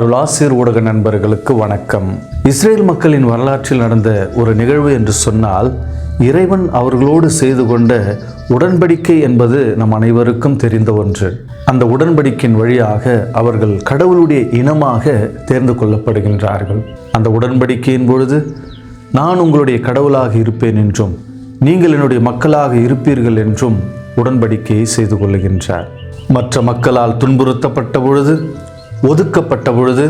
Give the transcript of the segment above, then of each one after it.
அருளாசிர் ஊடக நண்பர்களுக்கு வணக்கம். இஸ்ரேல் மக்களின் வரலாற்றில் நடந்த ஒரு நிகழ்வு என்று சொன்னால், இறைவன் அவர்களோடு செய்து கொண்ட உடன்படிக்கை என்பது நம் அனைவருக்கும் தெரிந்த ஒன்று. அந்த உடன்படிக்கையின் வழியாக அவர்கள் கடவுளுடைய இனமாக தேர்ந்து கொள்ளப்படுகின்றார்கள். அந்த உடன்படிக்கையின் பொழுது, நான் உங்களுடைய கடவுளாக இருப்பேன் என்றும் நீங்கள் என்னுடைய மக்களாக இருப்பீர்கள் என்றும் உடன்படிக்கையை செய்து கொள்ளுகின்றார். மற்ற மக்களால் துன்புறுத்தப்பட்ட பொழுது, ஒதுக்கப்பட்ட பொழுது,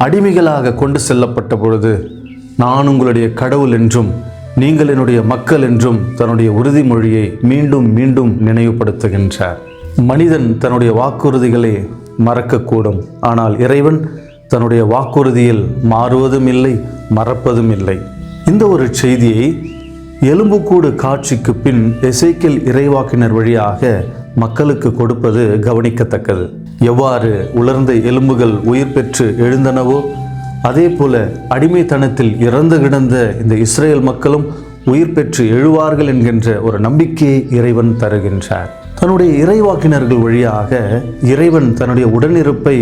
அடிமைகளாக கொண்டு செல்லப்பட்ட பொழுது, நான் உங்களுடைய கடவுள் என்றும் நீங்கள் என்னுடைய மக்கள் என்றும் தன்னுடைய உறுதிமொழியை மீண்டும் மீண்டும் நினைவுபடுத்துகின்றார். மனிதன் தன்னுடைய வாக்குறுதிகளை மறக்கக்கூடும், ஆனால் இறைவன் தன்னுடைய வாக்குறுதியில் மாறுவதும் இல்லை, மறப்பதும் இல்லை. இந்த ஒரு செய்தியை எலும்புக்கூடு காட்சிக்கு பின் எசேக்கியேல் இறைவாக்கினர் வழியாக மக்களுக்கு கொடுப்பது கவனிக்கத்தக்கது. எவ்வாறு உலர்ந்த எலும்புகள் உயிர் பெற்று எழுந்தனவோ, அதே போல அடிமைத்தனத்தில் இறந்து கிடந்த இந்த இஸ்ரேல் மக்களும் உயிர் பெற்று எழுவார்கள் என்கின்ற ஒரு நம்பிக்கையை இறைவன் தருகின்றார். தன்னுடைய இறைவாக்கினர்கள் வழியாக இறைவன் தன்னுடைய உடனிருப்பை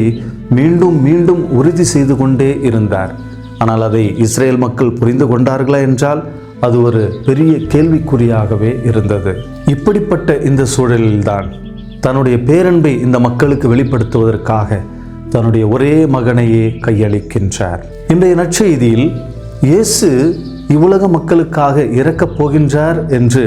மீண்டும் மீண்டும் உறுதி செய்து கொண்டே இருந்தார். ஆனால் அதை இஸ்ரேல் மக்கள் புரிந்து கொண்டார்களா என்றால் அது ஒரு பெரிய கேள்விக்குறியாகவே இருந்தது. இப்படிப்பட்ட இந்த சூழலில்தான் தன்னுடைய பேரன்பை இந்த மக்களுக்கு வெளிப்படுத்துவதற்காக தன்னுடைய ஒரே மகனையே கையளிக்கின்றார். இன்றைய நற்செய்தியில் இயேசு இவ்வுலக மக்களுக்காக இறக்கப் போகின்றார் என்று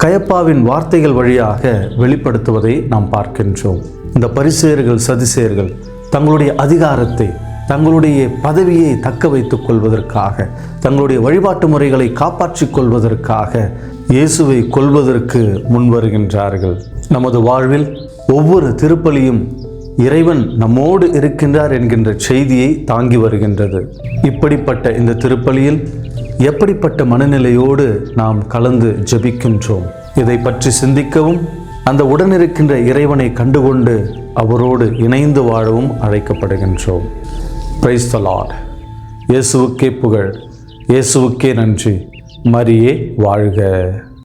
கயப்பாவின் வார்த்தைகள் வழியாக வெளிப்படுத்துவதை நாம் பார்க்கின்றோம். இந்த பரிசேயர்கள், சதுசேயர்கள் தங்களுடைய அதிகாரத்தை, தங்களுடைய பதவியை தக்க வைத்துக் கொள்வதற்காக, தங்களுடைய வழிபாட்டு முறைகளை காப்பாற்றிக் கொள்வதற்காக இயேசுவை கொல்வதற்கு முன்வருகின்றார்கள். நமது வாழ்வில் ஒவ்வொரு திருப்பலியும் இறைவன் நம்மோடு இருக்கின்றார் என்கின்ற செய்தியை தாங்கி வருகின்றது. இப்படிப்பட்ட இந்த திருப்பலியில் எப்படிப்பட்ட மனநிலையோடு நாம் கலந்து ஜெபிக்கின்றோம், இதை பற்றி சிந்திக்கவும், அந்த உடனிருக்கின்ற இறைவனை கண்டுகொண்டு அவரோடு இணைந்து வாழவும் அழைக்கப்படுகின்றோம். Praise the Lord. இயேசுவுக்கே புகழ், இயேசுவுக்கே நன்றி. மரியே வாழ்க.